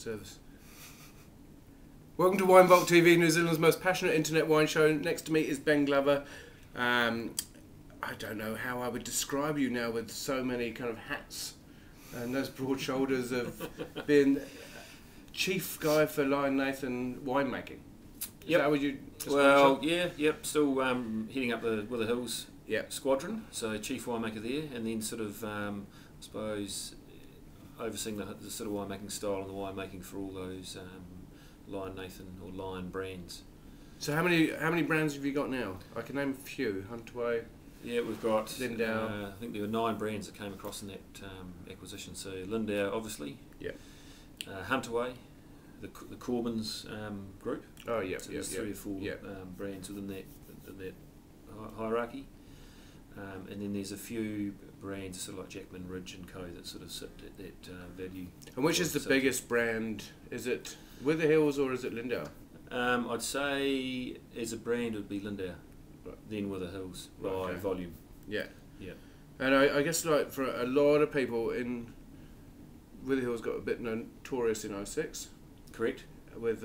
service. Welcome to Wine Vault TV, New Zealand's most passionate internet wine show. Next to me is Ben Glover. I don't know how I would describe you now with so many kind of hats and those broad shoulders of being chief guy for Lion Nathan winemaking. Yep. How would you describe Well, yourself? yep. Still heading up the Wither Hills Yep. squadron, so chief winemaker there, and then sort of, I suppose, overseeing the sort of winemaking style and the winemaking for all those Lion Nathan or Lion brands. So how many brands have you got now? I can name a few. Huntaway. Yeah, we've got Lindau. I think there were 9 brands that came across in that acquisition. So Lindau, obviously. Yeah. Huntaway, the Corbin's group. Oh yeah. So there's 3 or 4 brands within that hierarchy. And then there's a few brands, sort of like Jackman Ridge and Co, that sort of sit at that value. And which is the biggest brand? Is it Wither Hills or is it Lindau? I'd say as a brand it would be Lindau, then Wither Hills by volume. Yeah. Yeah. And I guess like for a lot of people in Wither Hills got a bit notorious in '06. Correct. With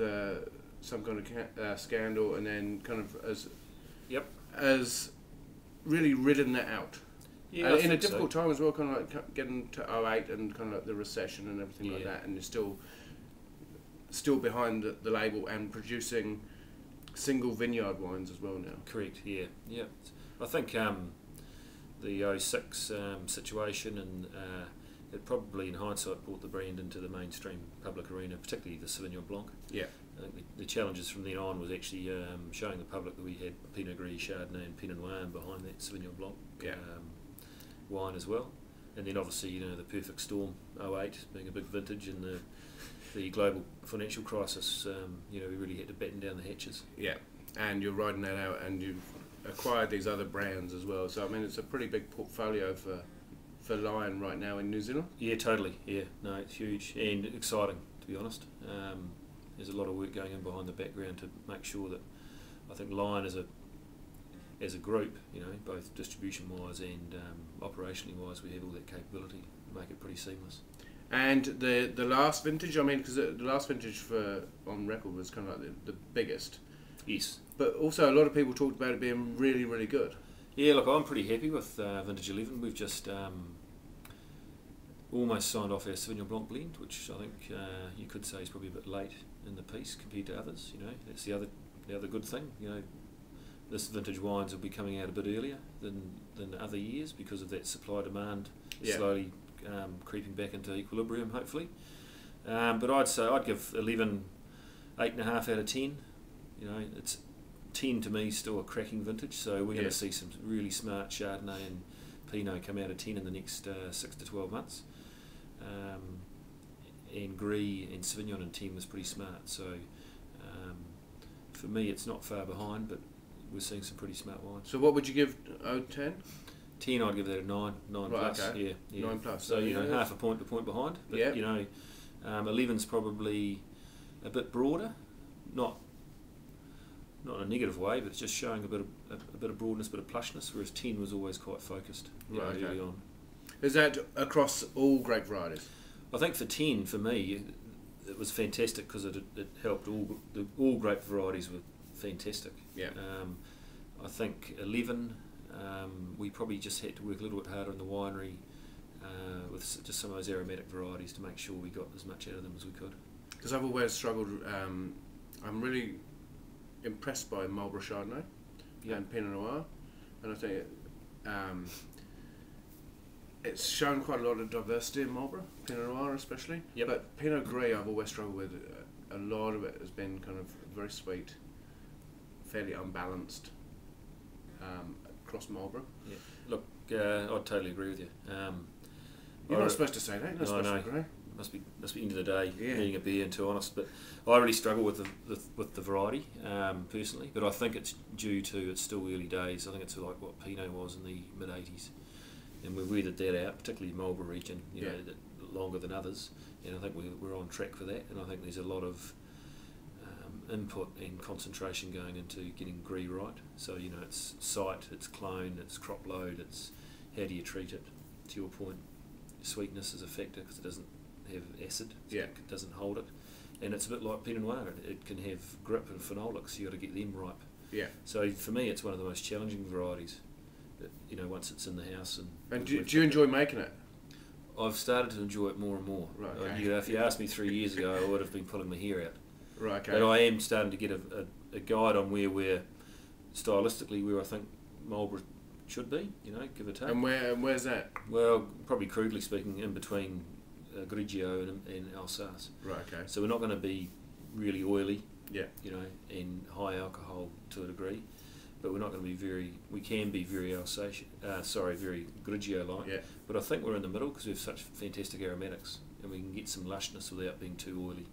some kind of scandal, and then kind of Yep. as really ridden that out. Yeah, in a difficult time as well, kind of like getting to '08 and kind of like the recession and everything like that, and you're still behind the label and producing single vineyard wines as well now. Correct. Yeah. Yeah. I think the '06 situation and it probably, in hindsight, brought the brand into the mainstream public arena, particularly the Sauvignon Blanc. Yeah. I think the challenges from then on was actually showing the public that we had Pinot Gris, Chardonnay, and Pinot Noir behind that Sauvignon Blanc wine as well. And then obviously, the perfect storm, '08 being a big vintage, and the global financial crisis. We really had to batten down the hatches. Yeah, and you're riding that out, and you've acquired these other brands as well. So I mean, it's a pretty big portfolio for Lion right now in New Zealand. Yeah, totally. Yeah, no, it's huge and exciting, to be honest. There's a lot of work going in behind the background to make sure that I think Lion as a group, both distribution wise and operationally wise, we have all that capability to make it pretty seamless. And the last vintage, I mean, because the last vintage on record was kind of like the biggest. Yes. But also a lot of people talked about it being really, really good. Yeah, look, I'm pretty happy with Vintage 11. We've just almost signed off our Sauvignon Blanc blend, which I think you could say is probably a bit late in the piece compared to others. That's the other good thing. This vintage wines will be coming out a bit earlier than other years because of that supply-demand slowly creeping back into equilibrium, hopefully. But I'd say I'd give 11 8.5 out of 10. It's 10 to me still a cracking vintage, so we're going to see some really smart Chardonnay and Pinot come out of 10 in the next 6 to 12 months. And Gris and Sauvignon in 10 was pretty smart, so for me it's not far behind, but we're seeing some pretty smart wines. So what would you give 10? 10, I'd give that a 9 plus. Okay. Yeah. 9 plus. So half a point behind. But 11's probably a bit broader, not in a negative way, but it's just showing a bit of broadness, a bit of plushness. Whereas 10 was always quite focused early on. Is that across all grape varieties? I think for 10, for me, it was fantastic because it helped all grape varieties were fantastic. Yeah. I think 11. We probably just had to work a little bit harder in the winery with just some of those aromatic varieties to make sure we got as much out of them as we could. Because I've always struggled, I'm really impressed by Marlborough Chardonnay and Pinot Noir, and I think it's shown quite a lot of diversity in Marlborough, Pinot Noir especially. Yep. But Pinot Gris I've always struggled with. A lot of it has been kind of very sweet, fairly unbalanced across Marlborough. Yeah. Look, I'd totally agree with you. You're not supposed to say that. You're not supposed to agree. Must be end of the day, being a beer, and to honest. But I really struggle with the variety personally. But I think it's due to it's still early days. I think it's like what Pinot was in the mid '80s, and we've weathered that out, particularly Marlborough region. Longer than others, and I think we're on track for that. And I think there's a lot of input and concentration going into getting Gris right. So it's site, it's clone, it's crop load, it's how do you treat it. To your point, sweetness is a factor because it doesn't have acid. So Yeah. it doesn't hold it, and it's a bit like Pinot Noir. It can have grip and phenolics. You got to get them ripe. Yeah. So for me, it's one of the most challenging varieties. You know, once it's in the house. And do you enjoy making it? I've started to enjoy it more and more. Right, okay. You know, if you asked me 3 years ago, I would have been pulling my hair out. Right. Okay. But I am starting to get a guide on where we're stylistically where I think Marlborough should be. You know, give or take. And where's that? Well, probably crudely speaking, in between Grigio and Alsace. Right. Okay. So we're not going to be really oily. Yeah. You know, and high alcohol to a degree, but we're not going to be very. We can be very Alsace. Very Grigio-like. Yeah. But I think we're in the middle because we have such fantastic aromatics, and we can get some lushness without being too oily.